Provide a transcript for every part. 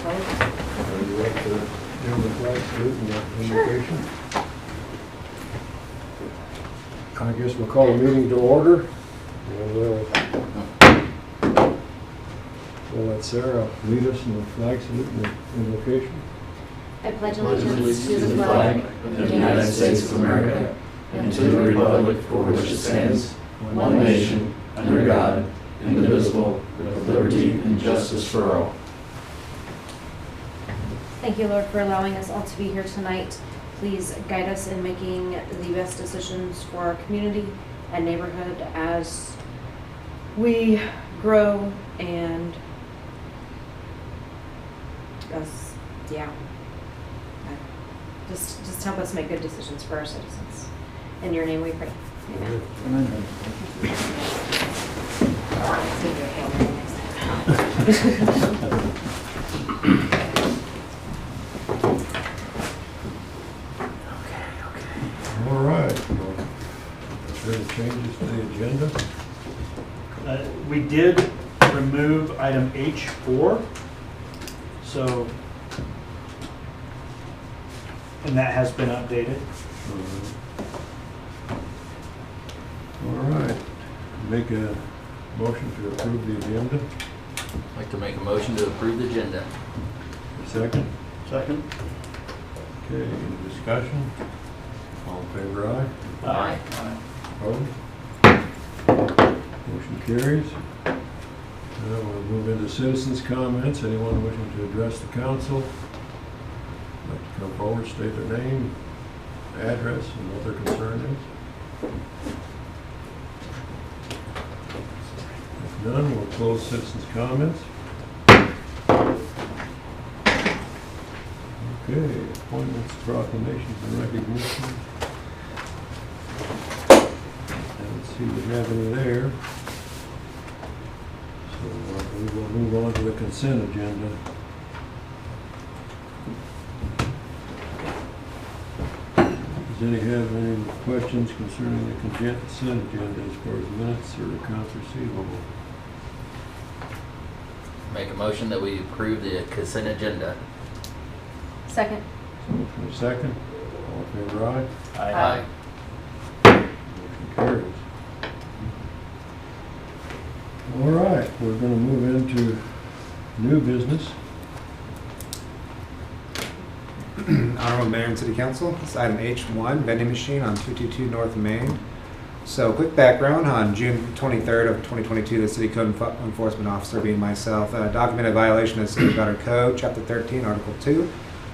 You like to do the flag salute and the invocation? I guess we'll call the meeting to order. And we'll let Sarah lead us in the flag salute and the invocation. I pledge allegiance to the flag of the United States of America and to the republic for which it stands, one nation, under God, indivisible, with liberty and justice for all. Thank you, Lord, for allowing us all to be here tonight. Please guide us in making the best decisions for our community and neighborhood as we grow and just help us make good decisions for our citizens. In your name we pray. Amen. Amen. Save your Hail Mary next time. All right. Is there any changes to the agenda? We did remove item H4, so, and that has been updated. All right. Make a motion to approve the agenda. I'd like to make a motion to approve the agenda. Second. Second? Okay, any discussion? All in favor, aye. Aye. Opposed? Motion carries. Now we'll move into citizens' comments. Anyone wishing to address the council? Like to come forward, state their name, address, and what their concern is. If none, we'll close citizens' comments. Okay, appointments, proclamations, and recognition. Let's see if we have any there. So we will move on to the consent agenda. Does any have any questions concerning the consent agenda as far as minutes or accounts receivable? Make a motion that we approve the consent agenda. Second. Motion is second. All in favor, aye. Aye. Motion carries. All right, we're going to move into new business. Honorable Mayor and City Council, it's item H1, vending machine on 222 North Main. So quick background, on June 23rd of 2022, the City Code Enforcement Officer, being myself, documented violation of City of Goddard Code, Chapter 13, Article 2.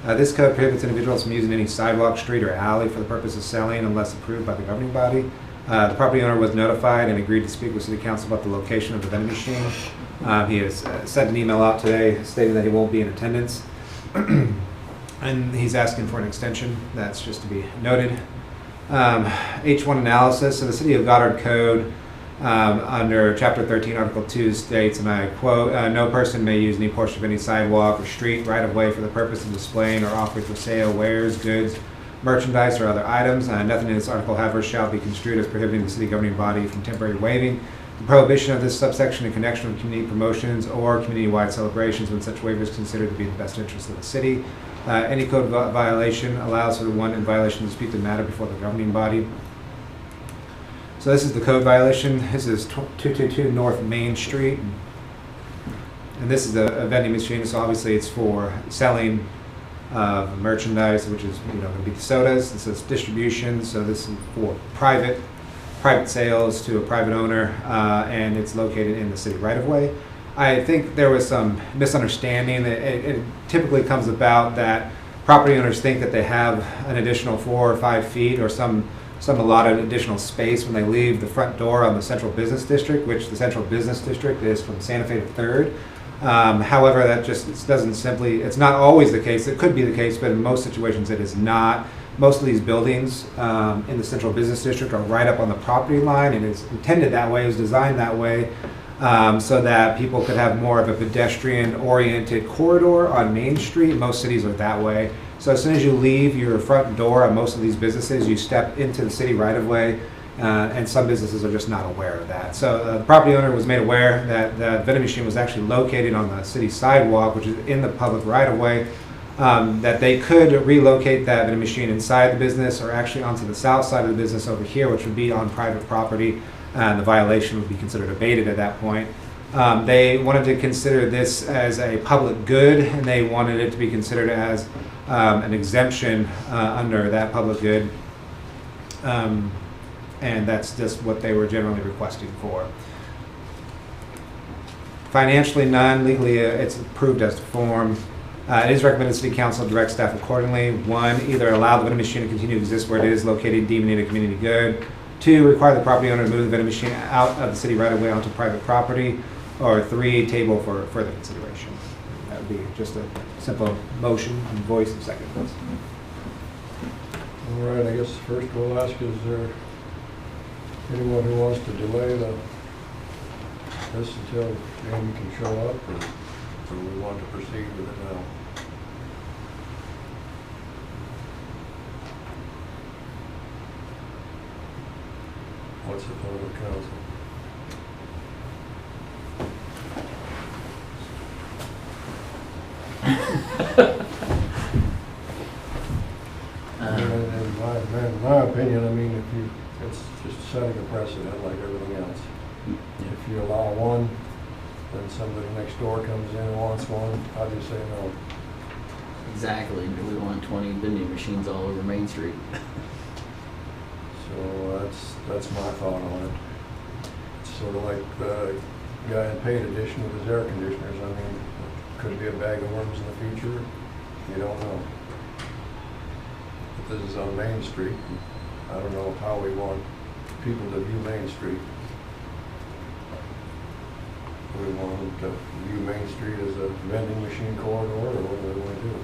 This code prohibits individuals from using any sidewalk, street, or alley for the purpose of selling unless approved by the governing body. The property owner was notified and agreed to speak with City Council about the location of the vending machine. He has sent an email out today stating that he won't be in attendance. And he's asking for an extension. That's just to be noted. H1 analysis. So the City of Goddard Code under Chapter 13, Article 2 states, and I quote, no person may use any portion of any sidewalk or street right of way for the purpose of displaying or offering for sale wares, goods, merchandise, or other items. Nothing in this article, however, shall be construed as prohibiting the city governing body from temporarily waiving the prohibition of this subsection in connection with community promotions or community-wide celebrations when such waiver is considered to be in the best interest of the city. Any code violation allows for the one in violation to dispute the matter before the governing body. So this is the code violation. This is 222 North Main Street. And this is a vending machine, so obviously it's for selling merchandise, which is going to be the sodas. This is distribution, so this is for private sales to a private owner, and it's located in the city right-of-way. I think there was some misunderstanding. It typically comes about that property owners think that they have an additional 4 or 5 feet or some allotted additional space when they leave the front door on the Central Business District, which the Central Business District is from Santa Fe to 3rd. However, that just it's not always the case. It could be the case, but in most situations it is not. Most of these buildings in the Central Business District are right up on the property line, and it's intended that way, it was designed that way, so that people could have more of a pedestrian-oriented corridor on Main Street. Most cities are that way. So as soon as you leave your front door on most of these businesses, you step into the city right-of-way, And some businesses are just not aware of that. So the property owner was made aware that the vending machine was actually located on the city sidewalk, which is in the public right-of-way, that they could relocate that vending machine inside the business or actually onto the south side of the business over here, which would be on private property, and the violation would be considered abated at that point. They wanted to consider this as a public good, and they wanted it to be considered as an exemption under that public good. And that's just what they were generally requesting for. Financially, none. Legally, it's approved as to form. It is recommended City Council direct staff accordingly. 1, either allow the vending machine to continue to exist where it is located, deeming it a community good. 2, require the property owner to move the vending machine out of the city right of way onto private property. Or 3, table for further consideration. That would be just a simple motion and voice of second. All right, I guess first we'll ask, is there anyone who wants to delay this until Amy can show up, or we want to proceed with it now? What's the thought of the council? In my opinion, I mean, it's just setting a precedent like everything else. If you allow one, then somebody next door comes in and wants one, how do you say no? Exactly. We want 20 vending machines all over Main Street. So that's my thought on it. It's sort of like the guy in paid edition with his air conditioners. I mean, could be a bag of worms in the future. You don't know. But this is on Main Street. I don't know how we want people to view Main Street. Do we want them to view Main Street as a vending machine corridor, or what do we want to do?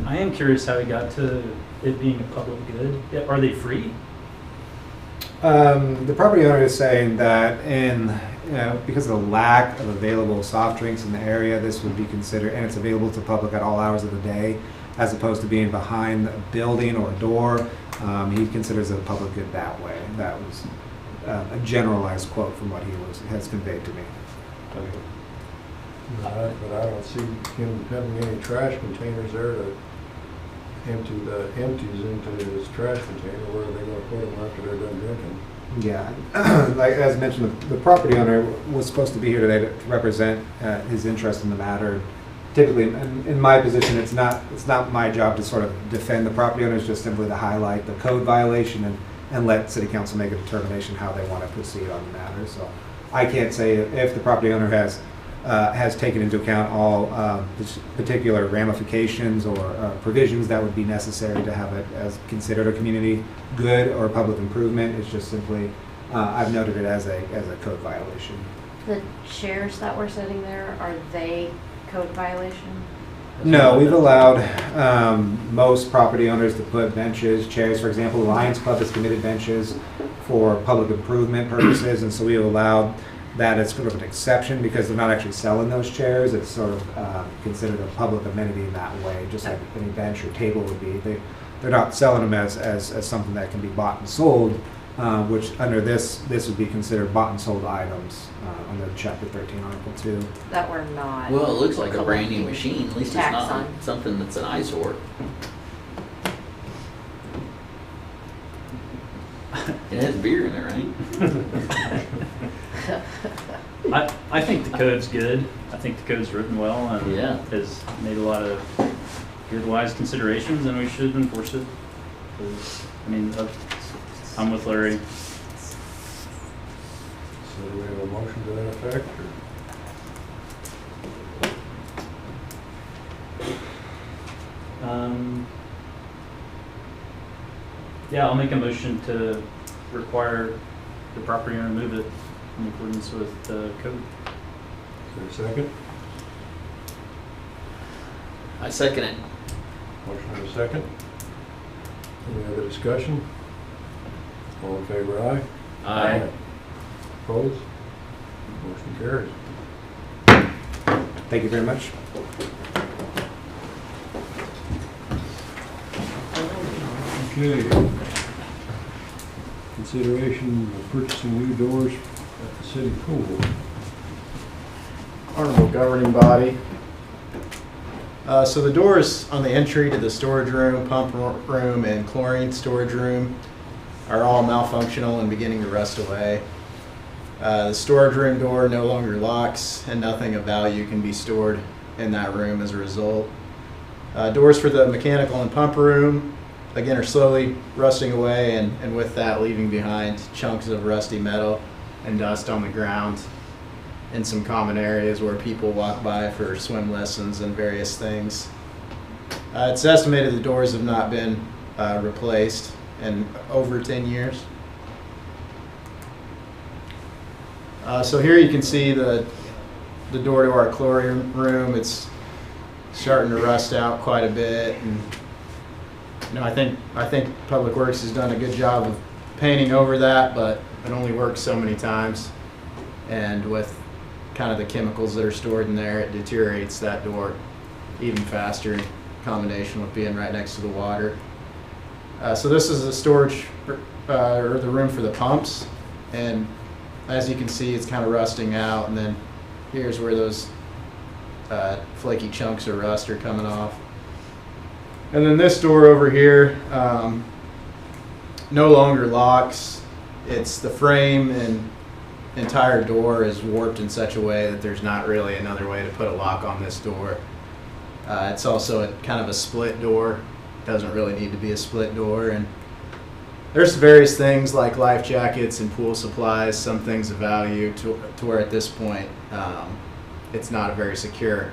I am curious how we got to it being a public good. Are they free? The property owner is saying that because of the lack of available soft drinks in the area, this would be considered, and it's available to public at all hours of the day, as opposed to being behind a building or a door. He considers it a public good that way. That was a generalized quote from what he has conveyed to me. But I don't see him having any trash containers there to empty the empties into his trash container. Where are they going to put them after they're done drinking? Yeah, like as mentioned, the property owner was supposed to be here today to represent his interest in the matter. Typically, in my position, it's not my job to sort of defend the property owner. It's just simply to highlight the code violation and let City Council make a determination how they want to proceed on the matter. So I can't say if the property owner has taken into account all particular ramifications or provisions that would be necessary to have it as considered a community good or public improvement. It's just simply I've noted it as a code violation. The chairs that were sitting there, are they code violation? No, we've allowed most property owners to put benches, chairs. For example, the Lions Club has committed benches for public improvement purposes, and so we have allowed that as sort of an exception because they're not actually selling those chairs. It's sort of considered a public amenity in that way, just like any bench or table would be. They're not selling them as something that can be bought and sold, which under this would be considered bought and sold items under Chapter 13, Article 2. That we're not. Well, it looks like a brand new collecting machine. At least it's tax not on. something that's an eyesore. It has beer in it, right? I think the code's good. I think the code's written well and Yeah. has made a lot of good, wise considerations, and we should enforce it. 'Cause, I mean, I'm with Larry. So do we have a motion to that effect? Yeah, I'll make a motion to require the property owner to move it in accordance with the code. Is there a second? I second it. Motion and a second. Any other discussion? All in favor, aye? Aye. Opposed? Motion carries. Thank you very much. Okay. consideration of purchasing new doors at the city pool. Honorable governing body. So the doors on the entry to the storage room, pump room, and chlorine storage room are all malfunctional and beginning to rust away. The storage room door no longer locks, and nothing of value can be stored in that room as a result. Doors for the mechanical and pump room, again, are slowly rusting away, and with that leaving behind chunks of rusty metal and dust on the ground in some common areas where people walk by for swim lessons and various things. It's estimated the doors have not been replaced in over 10 years. So here you can see the door to our chlorine room. It's starting to rust out quite a bit, and you know, I think Public Works has done a good job of painting over that, but it only works so many times, and with kind of the chemicals that are stored in there, it deteriorates that door even faster in combination with being right next to the water. So this is the storage or the room for the pumps, and as you can see, it's kind of rusting out, and then here's where those flaky chunks of rust are coming off. And then this door over here no longer locks. It's the frame and entire door is warped in such a way that there's not really another way to put a lock on this door. It's also kind of a split door. Doesn't really need to be a split door. And there's various things like life jackets and pool supplies, some things of value to where at this point it's not a very secure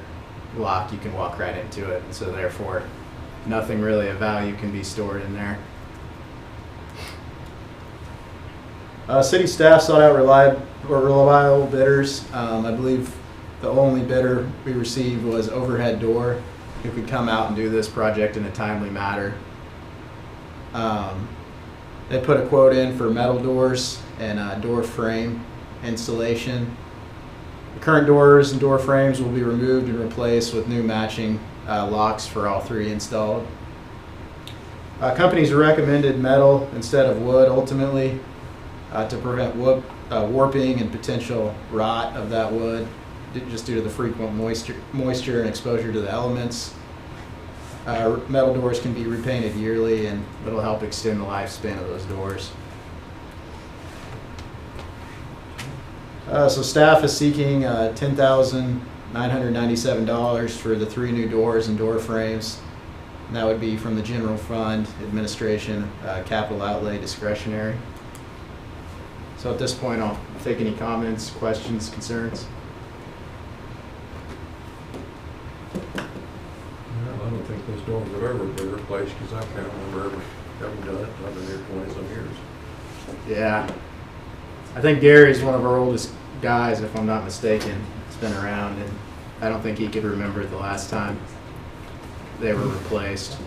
lock. You can walk right into it, and so therefore nothing really of value can be stored in there. City staff sought out reliable bidders. I believe the only bidder we received was Overhead Door, who could come out and do this project in a timely manner. They put a quote in for metal doors and door frame installation. The current doors and door frames will be removed and replaced with new matching locks for all three installed. Companies recommended metal instead of wood ultimately to prevent warping and potential rot of that wood, just due to the frequent moisture and exposure to the elements. Metal doors can be repainted yearly, and it'll help extend the lifespan of those doors. So staff is seeking $10,997 for the 3 new doors and door frames. And that would be from the general fund, administration, capital outlay, discretionary. So at this point, I'll take any comments, questions, concerns. Well, I don't think those doors have ever been replaced, because I can't remember ever having done it. I've been here 20-some years. Yeah. I think Gary's one of our oldest guys, if I'm not mistaken. It's been around, and I don't think he could remember the last time they were replaced.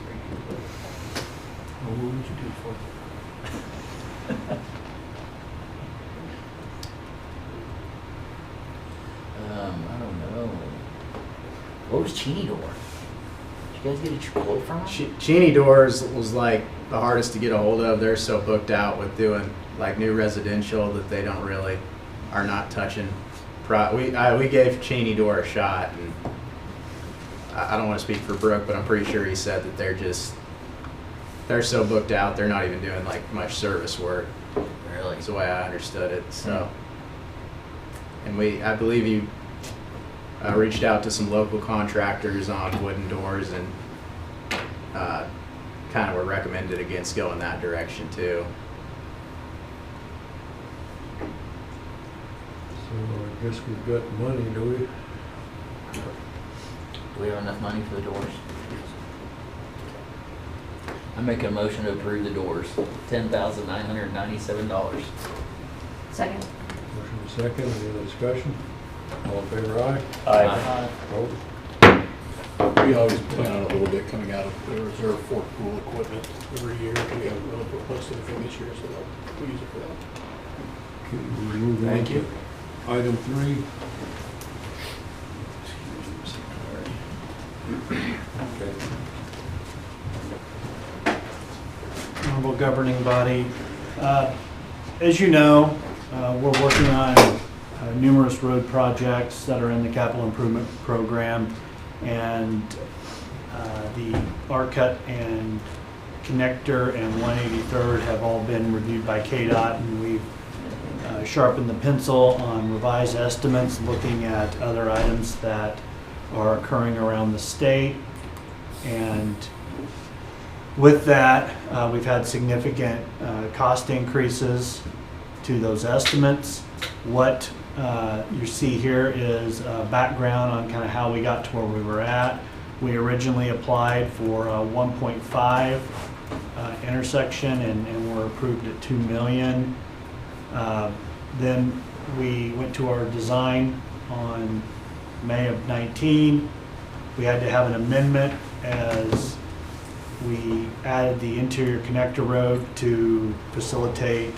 Well, what would you do for it? I don't know. What was Cheney Door? Did you guys get a quote from him? Cheney Doors was like the hardest to get a hold of. They're so booked out with doing like new residential that they don't really are not touching. We gave Cheney Door a shot, and I don't want to speak for Brooke, but I'm pretty sure he said that they're so booked out they're not even doing like much service work. Really? That's the way I understood it. So, and I believe you reached out to some local contractors on wooden doors, and kind of were recommended against going that direction too. So I guess we've got money, do we? Do we have enough money for the doors? I'm making a motion to approve the doors, $10,997. Second. Motion is second. Any other discussion? All in favor, aye? Aye. Opposed? We always plan on a little bit coming out of the reserve for pool equipment every year. We haven't really replaced anything this year, so we'll use it for that. Okay, we move on Thank to you. item 3. Okay. Honorable governing body, as you know, we're working on numerous road projects that are in the capital improvement program, and the Arcut and Connector and 183rd have all been reviewed by KDOT, and we've sharpened the pencil on revised estimates, looking at other items that are occurring around the state. And with that, we've had significant cost increases to those estimates. What you see here is background on kind of how we got to where we were at. We originally applied for a 1.5 intersection and were approved at 2 million. Then we went to our design on May of 19. We had to have an amendment as we added the interior connector road to facilitate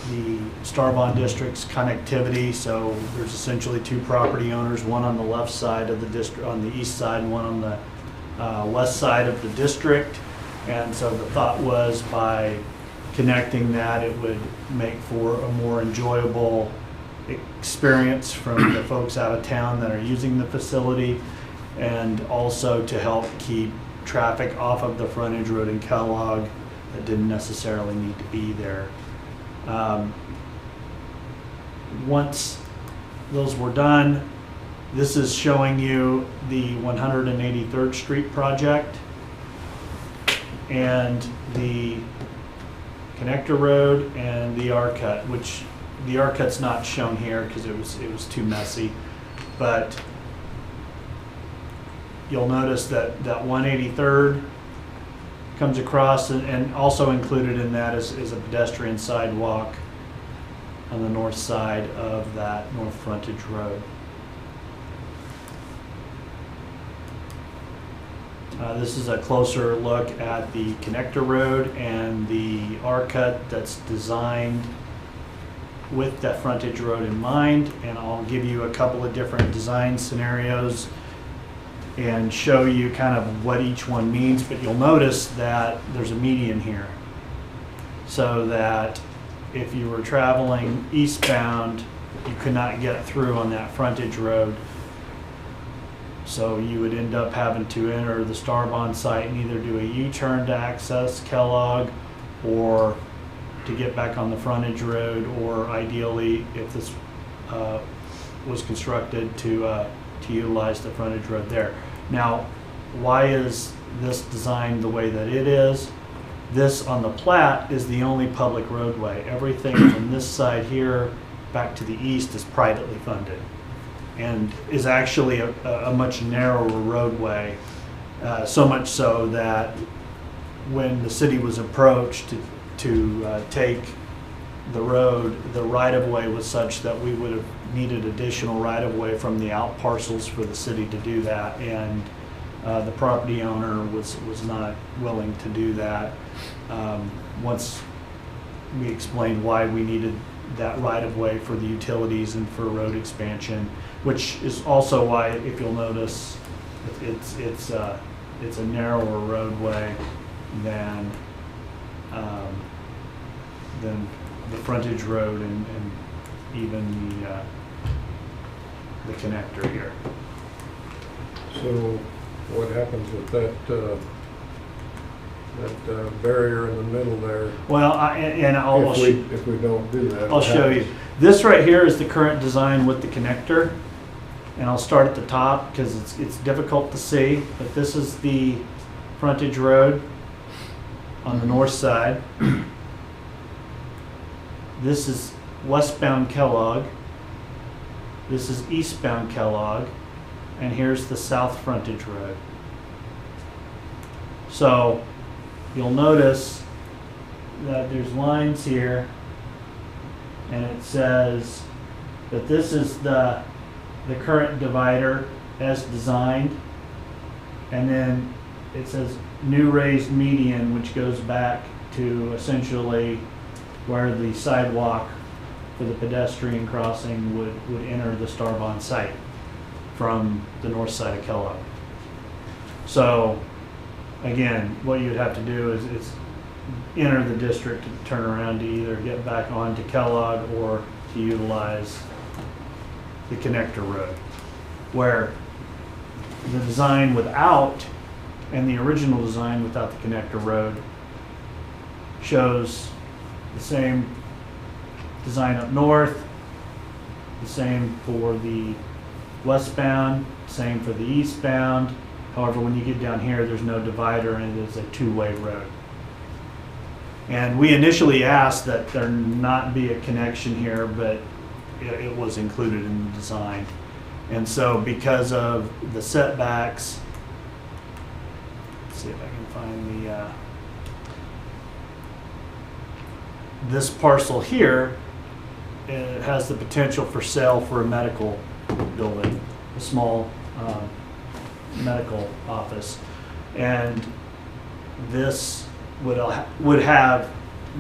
the Starbond District's connectivity. So there's essentially two property owners, one on the left side of the district, on the east side, and one on the west side of the district. And so the thought was by connecting that, it would make for a more enjoyable experience from the folks out of town that are using the facility, and also to help keep traffic off of the frontage road in Kellogg that didn't necessarily need to be there. Once those were done, this is showing you the 183rd Street project and the Connector Road and the Arcut, which the Arcut's not shown here because it was too messy, but you'll notice that 183rd comes across, and also included in that is a pedestrian sidewalk on the north side of that north frontage road. This is a closer look at the Connector Road and the Arcut that's designed with that frontage road in mind, and I'll give you a couple of different design scenarios and show you kind of what each one means. But you'll notice that there's a median here, so that if you were traveling eastbound, you could not get through on that frontage road. So you would end up having to enter the Starbond site and either do a U-turn to access Kellogg, or to get back on the frontage road, or ideally, if this was constructed, to utilize the frontage road there. Now, why is this designed the way that it is? This on the plat is the only public roadway. Everything from this side here back to the east is privately funded, and is actually a much narrower roadway, so much so that when the city was approached to take the road, the right-of-way was such that we would have needed additional right-of-way from the out parcels for the city to do that, and the property owner was not willing to do that. Once we explained why we needed that right-of-way for the utilities and for road expansion, which is also why, if you'll notice, it's a narrower roadway than the frontage road and even the connector here. So what happens with that barrier in the middle there? Well, If we don't do that. I'll show you. This right here is the current design with the connector, and I'll start at the top because it's difficult to see, but this is the frontage road on the north side. This is westbound Kellogg. This is eastbound Kellogg, and here's the south frontage road. So you'll notice that there's lines here, and it says that this is the current divider as designed, and then it says new raised median, which goes back to essentially where the sidewalk for the pedestrian crossing would enter the Starbond site from the north side of Kellogg. So again, what you'd have to do is enter the district to turn around to either get back onto Kellogg or to utilize the connector road, where the design without, and the original design without the connector road shows the same design up north, the same for the westbound, same for the eastbound. However, when you get down here, there's no divider and it is a two-way road. And we initially asked that there not be a connection here, but it was included in the design. And so because of the setbacks, let's see if I can find the, this parcel here, it has the potential for sale for a medical building, a small medical office. And this would have,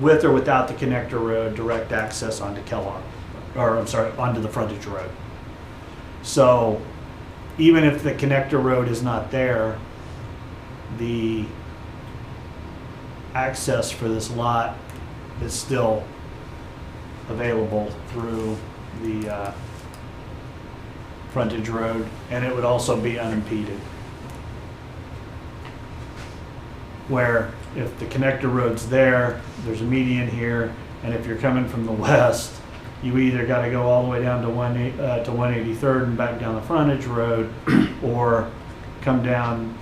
with or without the connector road, direct access onto Kellogg, or I'm sorry, onto the frontage road. So even if the connector road is not there, the access for this lot is still available through the frontage road, and it would also be unimpeded. Where if the connector road's there, there's a median here, and if you're coming from the west, you either got to go all the way down to 183rd and back down the frontage road, or come down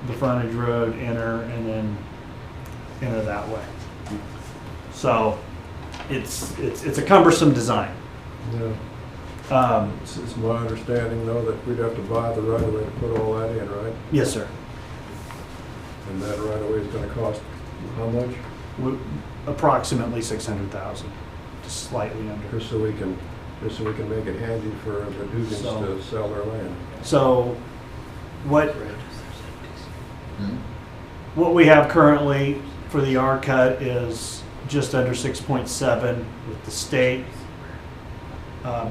the frontage road, enter, and then enter that way. So it's a cumbersome design. Yeah. It's my understanding, though, that we'd have to buy the right of way to put all that in, right? Yes, sir. And that right of way is going to cost how much? Approximately 600,000, just slightly under. Just so we can make it handy for the Dugans to sell their land. So what we have currently for the R cut is just under 6.7, with the state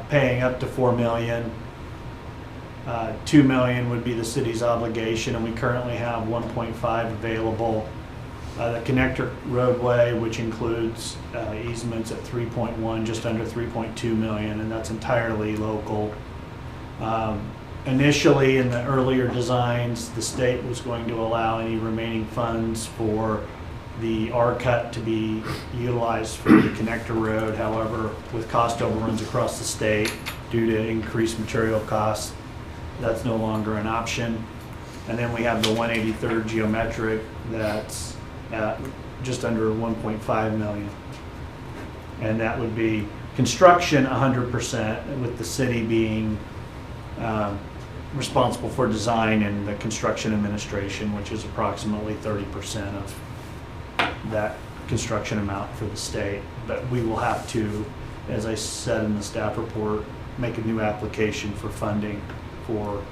paying up to $4 million. $2 million would be the city's obligation, and we currently have 1.5 available. The connector roadway, which includes easements at 3.1, just under 3.2 million, and that's entirely local. Initially, in the earlier designs, the state was going to allow any remaining funds for the R cut to be utilized for the connector road. However, with cost overruns across the state due to increased material costs, that's no longer an option. And then we have the 183rd geometric that's at just under 1.5 million. And that would be construction 100%, with the city being responsible for design and the construction administration, which is approximately 30% of that construction amount for the state. But we will have to, as I said in the staff report, make a new application for funding for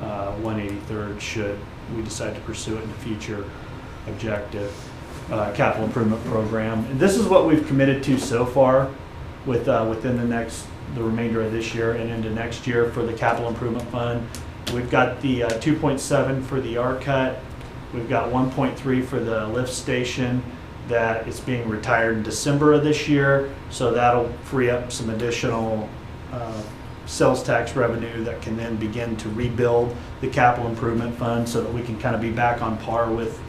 183rd should we decide to pursue it in the future objective capital improvement program. And this is what we've committed to so far with within the remainder of this year and into next year for the capital improvement fund. We've got the 2.7 for the R cut. We've got 1.3 for the lift station that is being retired in December of this year. So that'll free up some additional sales tax revenue that can then begin to rebuild the capital improvement fund so that we can kind of be back on par with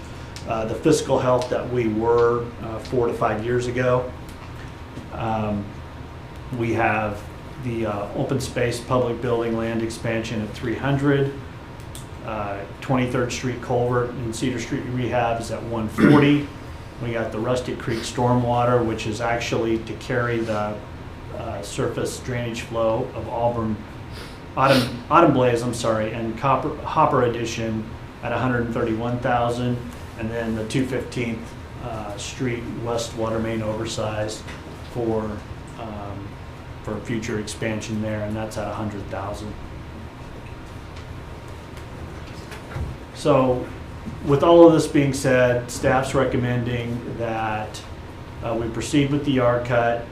the fiscal health that we were 4 to 5 years ago. We have the open space public building land expansion at 300. 23rd Street culvert and Cedar Street rehab is at 140. We got the Rusty Creek stormwater, which is actually to carry the surface drainage flow of Autumn Blaze, and Hopper Edition at 131,000, and then the 215th Street West water main oversized for future expansion there, and that's at 100,000. So, with all of this being said, staff's recommending that we proceed with the R cut,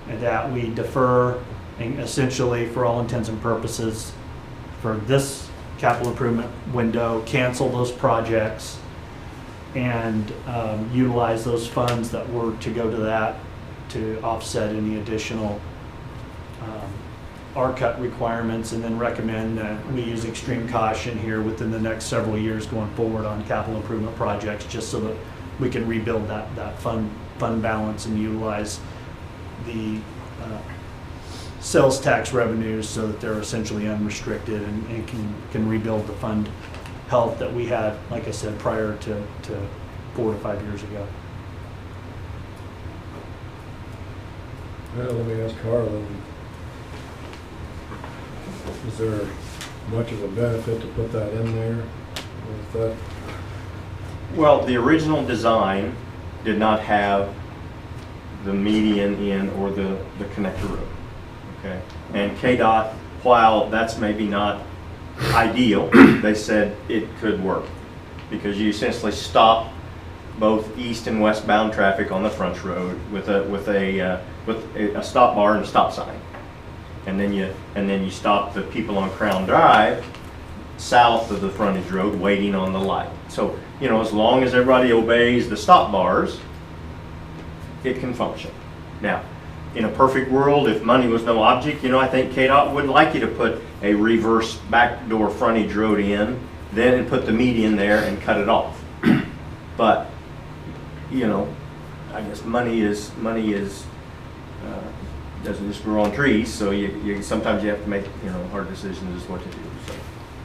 and that we defer, and essentially, for all intents and purposes, for this capital improvement window, cancel those projects, and utilize those funds that were to go to that to offset any additional R-cut requirements, and then recommend that we use extreme caution here within the next several years going forward on capital improvement projects, just so that we can rebuild that fund balance and utilize the sales tax revenues so that they're essentially unrestricted and can rebuild the fund health that we had, like I said, prior to 4 to 5 years ago. Well, let me ask Harlan, is there much of a benefit to put that in there with that? Well, the original design did not have the median in or the connector road, okay? And KDOT, while that's maybe not ideal, they said it could work because you essentially stop both east and westbound traffic on the front road with a stop bar and a stop sign, and then you stop the people on Crown Drive south of the frontage road waiting on the light. So, you know, as long as everybody obeys the stop bars, it can function. Now, in a perfect world, if money was no object, you know, I think KDOT would like you to put a reverse backdoor frontage road in, then put the median there and cut it off. But, you know, I guess money doesn't just grow on trees, so you sometimes you have to make, you know, hard decisions as what to do. So.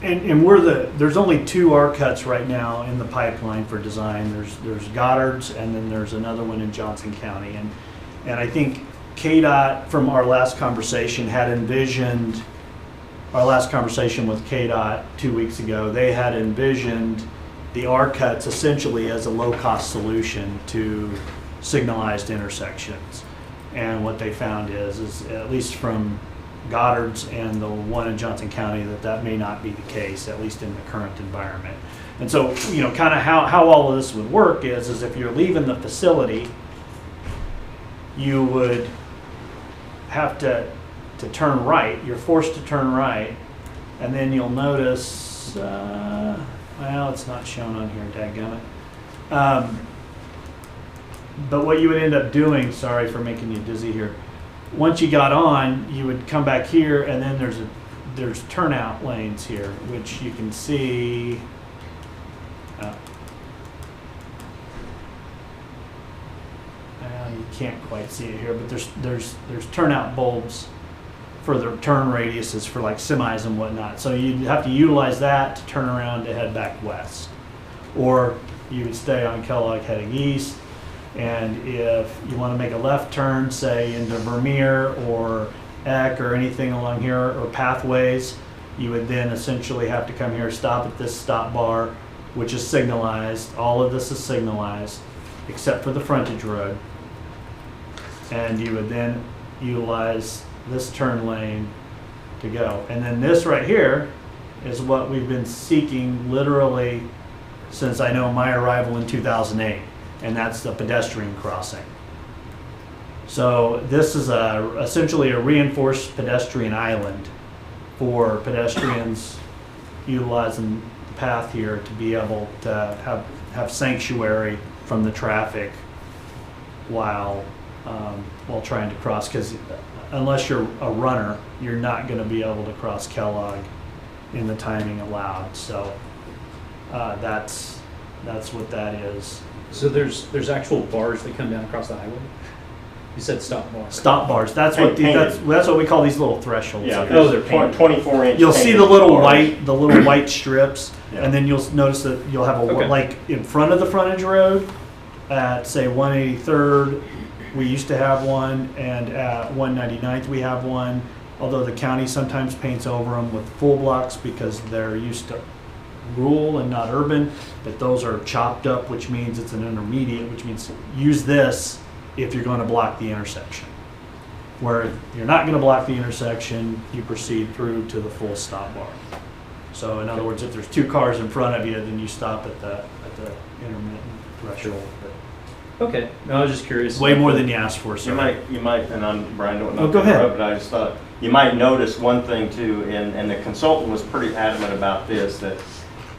And there's only 2 R-cuts right now in the pipeline for design. There's Goddard's, and then there's another one in Johnson County. And I think KDOT, from our last conversation, had envisioned, our last conversation with KDOT 2 weeks ago, they had envisioned the R-cuts essentially as a low-cost solution to signalized intersections. And what they found is at least from Goddard's and the one in Johnson County, that may not be the case, at least in the current environment. And so, you know, kind of how all of this would work is if you're leaving the facility, you would have to turn right. You're forced to turn right, and then you'll notice, well, it's not shown on here, dadgummit. But what you would end up doing, sorry for making you dizzy here, once you got on, you would come back here, and then there's turnout lanes here, which you can see. You can't quite see it here, but there's turnout bulbs for the turn radiuses for like semis and whatnot. So you'd have to utilize that to turn around to head back west, or you would stay on Kellogg heading east. And if you want to make a left turn, say into Vermeer or Eck or anything along here, or pathways, you would then essentially have to come here, stop at this stop bar, which is signalized. All of this is signalized, except for the frontage road. And you would then utilize this turn lane to go. And then this right here is what we've been seeking literally since I know my arrival in 2008. And that's the pedestrian crossing. So this is essentially a reinforced pedestrian island for pedestrians utilizing the path here to be able to have sanctuary from the traffic while trying to cross, because unless you're a runner, you're not going to be able to cross Kellogg in the timing allowed. So that's what that is. So there's actual bars that come down across the highway? You said stop bars. Stop bars. That's what that's what we call these little thresholds. Yeah, Oh, they're painted. 24-inch. You'll see the little white strips, Yeah. and then you'll notice that you'll have Okay. like in front of the frontage road at say 183rd, we used to have one, and at 199th we have one. Although the county sometimes paints over them with full blocks because they're used to rural and not urban, but those are chopped up, which means it's an intermediate, which means use this if you're going to block the intersection. Where if you're not going to block the intersection, you proceed through to the full stop bar. So in other words, if there's 2 cars in front of you, then you stop at the intermittent threshold. Okay, no, I was just curious. Way more than you asked for, sir. You might, and I'm Brian, don't know. Oh, go ahead. But I just thought you might notice one thing too, and the consultant was pretty adamant about this, that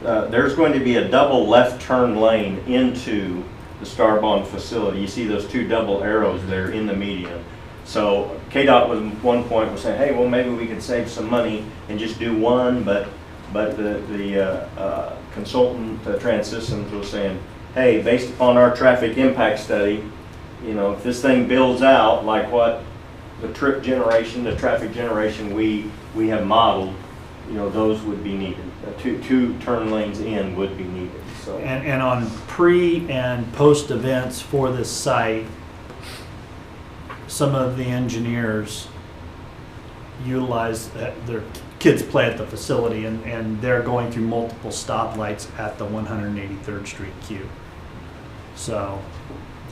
there's going to be a double left turn lane into the Starbond facility. You see those two double arrows there in the median. So KDOT was one point was saying, hey, well, maybe we could save some money and just do one, but the consultant, Trans Systems, was saying, hey, based upon our traffic impact study, you know, if this thing builds out like what the traffic generation we have modeled, you know, those would be needed. Two turn lanes in would be needed. So. And on pre and post events for this site, some of the engineers utilize their kids play at the facility, and they're going through multiple stoplights at the 183rd Street queue. So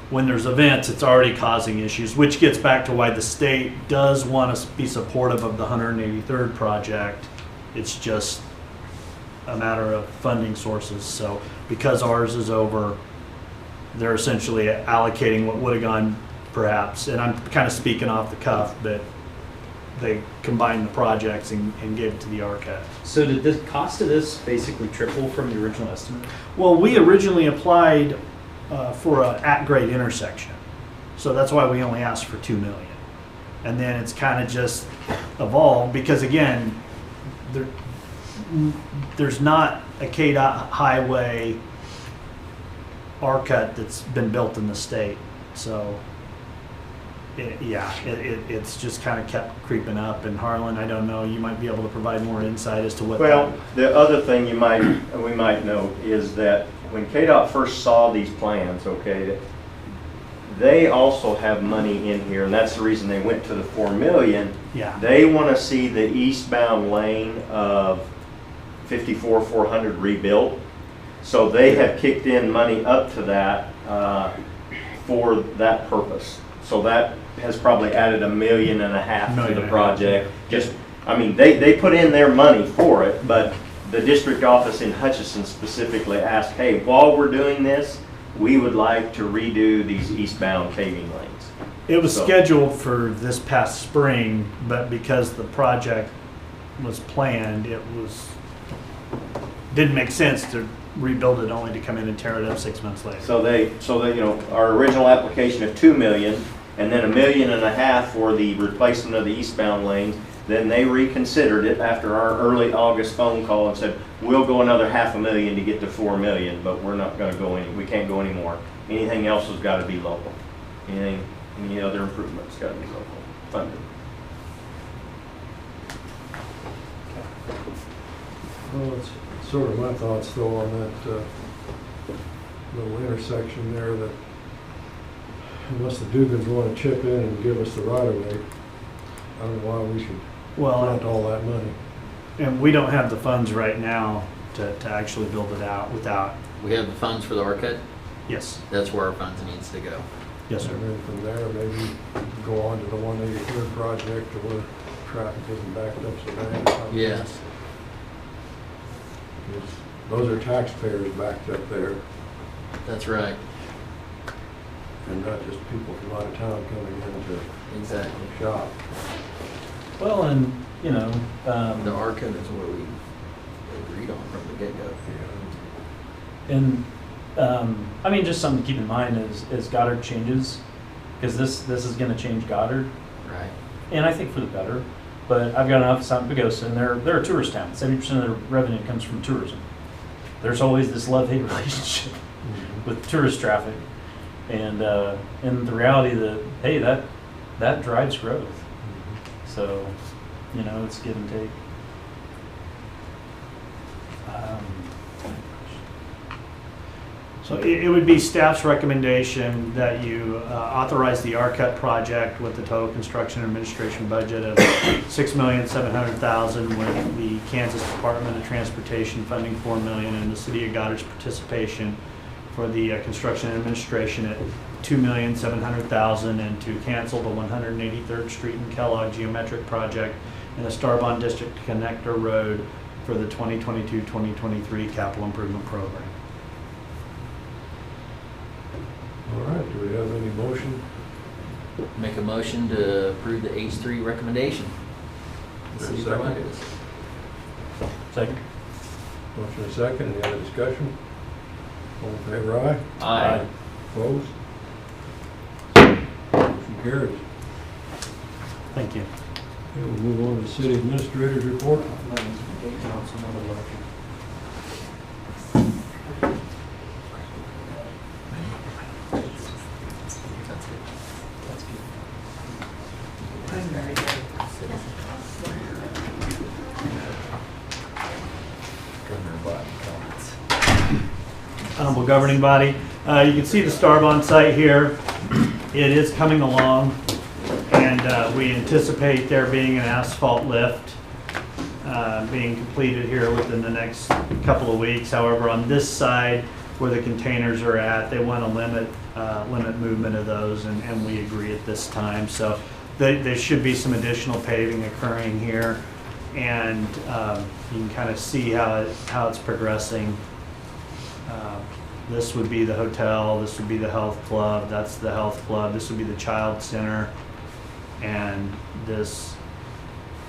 when there's events, it's already causing issues, which gets back to why the state does want to be supportive of the 183rd project. It's just a matter of funding sources. So because ours is over, they're essentially allocating what would have gone perhaps, and I'm kind of speaking off the cuff, but they combined the projects and gave it to the ARCA. So did the cost of this basically triple from the original estimate? Well, we originally applied for an at-grade intersection, so that's why we only asked for $2 million. And then it's kind of just evolved because, again, there's not a KDOT highway ARCUT that's been built in the state, so it's just kind of kept creeping up. And Harlan, I don't know, you might be able to provide more insight as to what. Well, the other thing we might note is that when KDOT first saw these plans, okay, they also have money in here, and that's the reason they went to the $4 million. Yeah. They want to see the eastbound lane of 54-400 rebuilt, so they have kicked in money up to that for that purpose. So that has probably added $1.5 million to the project. Just, I mean, they put in their money for it, but the district office in Hutchinson specifically asked, hey, while we're doing this, we would like to redo these eastbound paving lanes. It was scheduled for this past spring, but because the project was planned, didn't make sense to rebuild it only to come in and tear it up 6 months later. So they, you know, our original application of $2 million, and then $1.5 million for the replacement of the eastbound lanes. Then they reconsidered it after our early August phone call and said, we'll go another $500,000 to get to $4 million, but we're not going to go we can't go anymore. Anything else has got to be local. Any other improvements got to be local funded. Well, it's sort of my thoughts though on that little intersection there, that unless the Dugans want to chip in and give us the right of way, I don't know why we should front all that money. And we don't have the funds right now to actually build it out without. We have the funds for the ARCUT. Yes. That's where our funds needs to go. Yes, sir. And then from there, maybe go on to the 183rd project to where traffic isn't backed up so bad or something. Yes. Because those are taxpayers backed up there, That's right. and not just people from out of town coming in to Exactly. shop. Well, and, you know, The ARCUT is what we agreed on from the get-go. and, I mean, just something to keep in mind is Goddard changes, because this is gonna change Goddard, Right. and I think for the better. But I've got an office out in Pagosa, and they're a tourist town. 70% of their revenue comes from tourism. There's always this love-hate relationship with tourist traffic, and the reality that, hey, that drives growth. So, you know, it's give and take. So it would be staff's recommendation that you authorize the ARCUT project with the total construction administration budget of $6,700,000 with the Kansas Department of Transportation funding $4 million and the City of Goddard's participation for the construction administration at $2,700,000, and to cancel the 183rd Street and Kellogg geometric project and the Starbond District Connector Road for the 2022-2023 capital improvement program. All right, do we have any motion? Make a motion to approve the H3 recommendation. The Is there a city second? provided us. Second. Motion and second, any other discussion? All in favor, aye? Aye. Opposed? Motion carries. Thank you. Okay, we'll move on to the city administrator's report. Honorable governing body, you can see the Starbond site here. It is coming along, and we anticipate there being an asphalt lift being completed here within the next couple of weeks. However, on this side where the containers are at, they want to limit movement of those, and we agree at this time. So there should be some additional paving occurring here, and you can kind of see how it's progressing. This would be the hotel, this would be the health club, that's the health club, this would be the child center, and this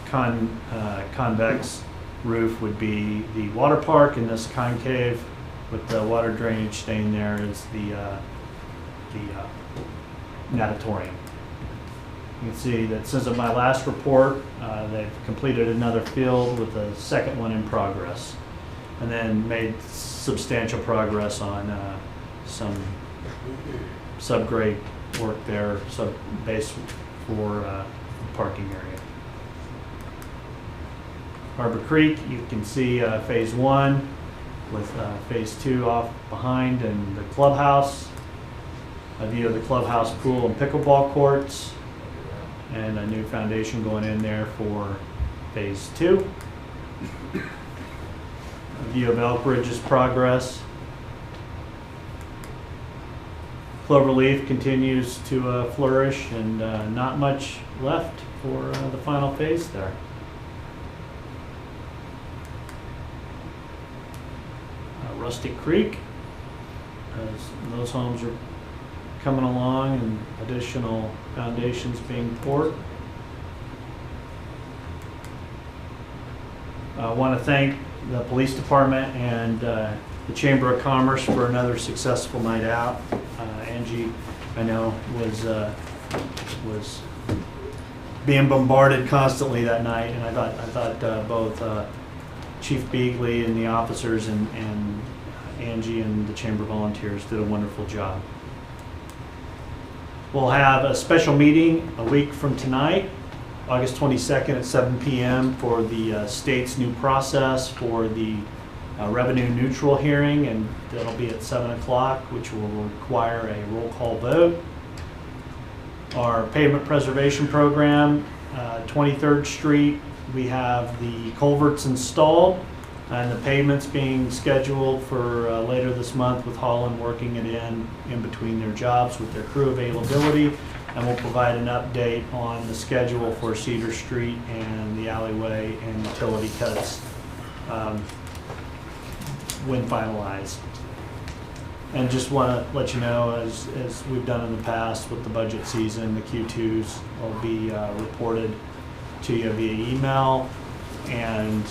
convex roof would be the water park, and this concave with the water drainage staying there is the natatorium. You can see that since my last report, they've completed another field with a second one in progress, and then made substantial progress on some subgrade work there, sub-base for parking area. Harbor Creek, you can see phase 1 with phase 2 off behind, and the clubhouse, a view of the clubhouse pool and pickleball courts, and a new foundation going in there for phase 2. A view of Elk Ridge's progress. Cloverleaf continues to flourish, and not much left for the final phase there. Rustic Creek, as those homes are coming along and additional foundations being poured. I want to thank the police department and the Chamber of Commerce for another successful night out. Angie, I know, was being bombarded constantly that night, and I thought both Chief Beagley and the officers and Angie and the Chamber volunteers did a wonderful job. We'll have a special meeting a week from tonight, August 22nd at 7 p.m. for the state's new process for the revenue neutral hearing, and that'll be at 7 o'clock, which will require a roll call vote. Our pavement preservation program, 23rd Street, we have the culverts installed and the pavements being scheduled for later this month, with Holland working it in between their jobs with their crew availability. And we'll provide an update on the schedule for Cedar Street and the alleyway and utility cuts when finalized. And just want to let you know, as we've done in the past with the budget season, the Q2s will be reported to you via email. And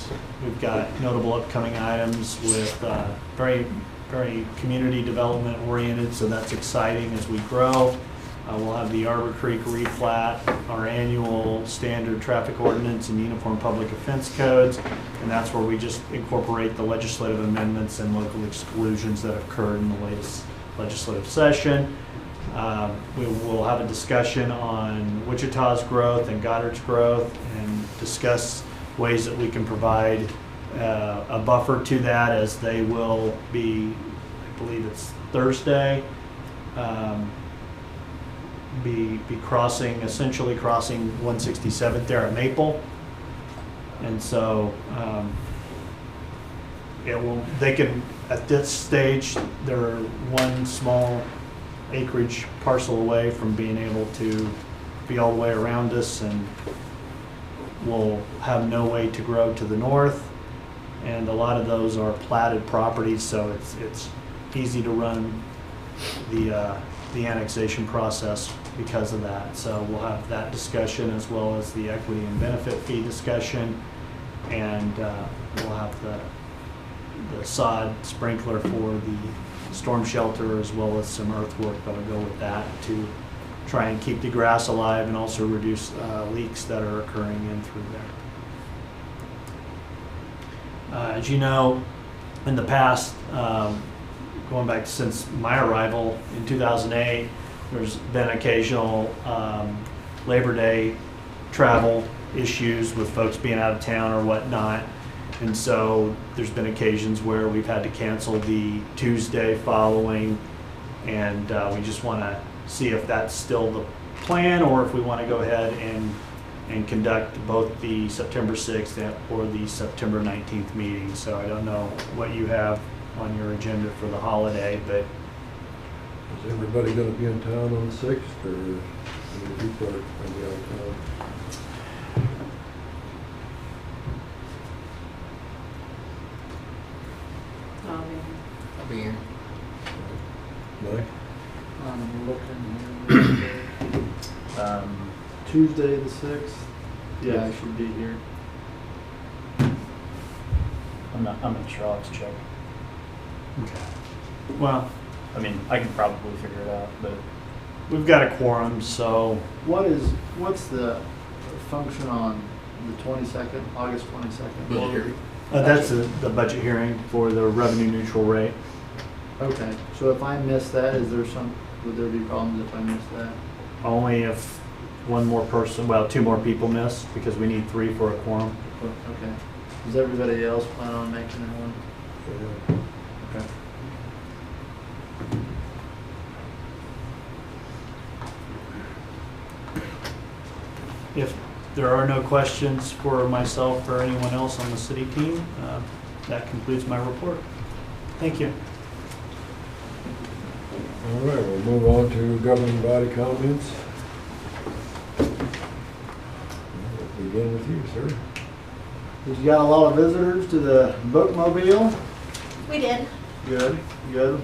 we've got notable upcoming items with very, very community development oriented, so that's exciting as we grow. We'll have the Arbor Creek replat, our annual standard traffic ordinance and uniform public offense codes, and that's where we just incorporate the legislative amendments and local exclusions that occurred in the latest legislative session. We will have a discussion on Wichita's growth and Goddard's growth, and discuss ways that we can provide a buffer to that, as they will be, I believe it's Thursday, be crossing, essentially crossing 167th there at Maple. And so they can, at this stage, they're one small acreage parcel away from being able to be all the way around us, and will have no way to grow to the north. And a lot of those are platted properties, so it's easy to run the annexation process because of that. So we'll have that discussion, as well as the equity and benefit fee discussion, and we'll have the the sod sprinkler for the storm shelter, as well as some earthwork that'll go with that to try and keep the grass alive and also reduce leaks that are occurring in through there. As you know, in the past, going back since my arrival in 2008, there's been occasional Labor Day travel issues with folks being out of town or whatnot. And so there's been occasions where we've had to cancel the Tuesday following, and we just want to see if that's still the plan, or if we want to go ahead and conduct both the September 6th or the September 19th meeting. So I don't know what you have on your agenda for the holiday, but Is everybody gonna be in town on the 6th, or how many people are gonna be out of town? I'll be here. Mike? I'm looking here. Tuesday the 6th. Yeah, I should be here. I'm not sure, I'll have to check. okay. Well, I mean, I can probably figure it out, but we've got a quorum, so What's the function on the 22nd, August 22nd? Budget hearing. that's the budget hearing for the revenue neutral rate. Okay, so if I miss that, would there be problems if I miss that? Only if two more people miss, because we need 3 for a quorum. Okay. Does everybody else plan on making that one? Yeah. Okay. If there are no questions for myself or anyone else on the city team, that concludes my report. Thank you. All right, we'll move on to governing body comments. We'll begin with you, sir. You got a lot of visitors to the bookmobile? We did. Good, good.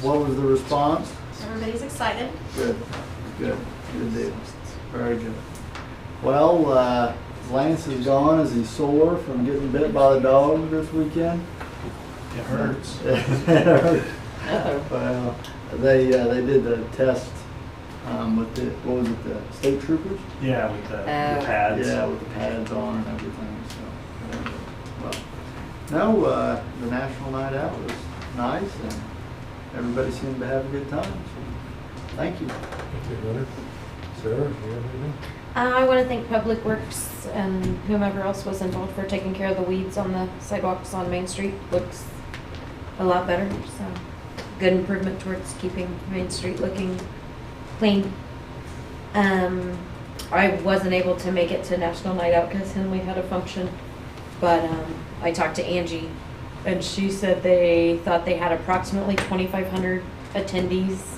What was the response? Everybody's excited. Good, good, good deal. Very good. Well, Lance is gone. Is he sore from getting bit by the dog this weekend? It hurts. It hurt. Well, they did the test with the, what was it, the state troopers? Yeah, with the pads. Yeah, with the pads on and everything, so. Well, no, the National Night Out was nice and everybody seemed to have a good time, so thank you. Thank you, Hunter. Sarah, do you have anything? I want to thank Public Works and whomever else was involved for taking care of the weeds on the sidewalks on Main Street. Looks a lot better, so good improvement towards keeping Main Street looking clean. I wasn't able to make it to National Night Out because Henley had a function, but I talked to Angie and she said they thought they had approximately 2,500 attendees,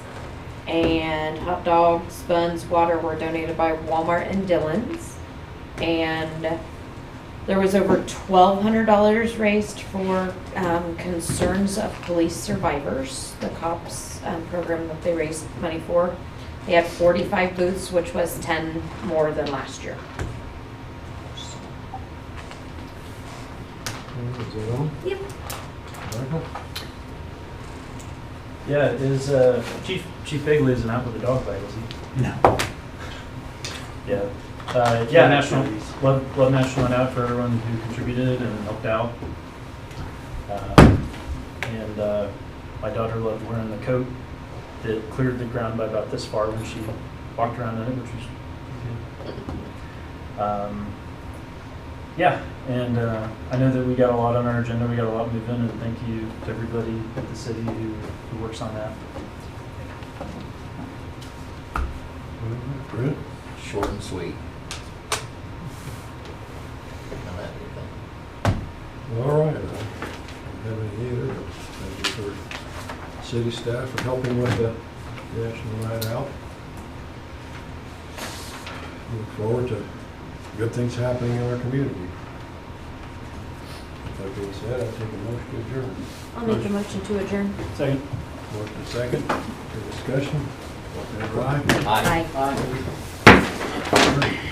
and hot dogs, buns, water were donated by Walmart and Dillon's, and there was over $1,200 raised for Concerns of Police Survivors, the COPS program that they raised money for. They had 45 booths, which was 10 more than last year. Is that all? Yep. Michael? yeah, is Chief Bigley isn't out with the dog bite, is he? No. Yeah. Yeah, love National Night Out for everyone who contributed and helped out. And my daughter loved wearing the coat that cleared the ground by about this far when she walked around in it, which was good. Yeah, and I know that we got a lot on our agenda. We got a lot moving, and thank you to everybody at the city who works on that. Brent? Short and sweet. Don't have anything. All right. I don't have any either. But thank you for city staff for helping with the National Night Out. Look forward to good things happening in our community. That being said, I'll take a motion to adjourn. I'll make a motion to adjourn. Second. Motion second for discussion. All in favor, aye? Aye. Aye. Aye.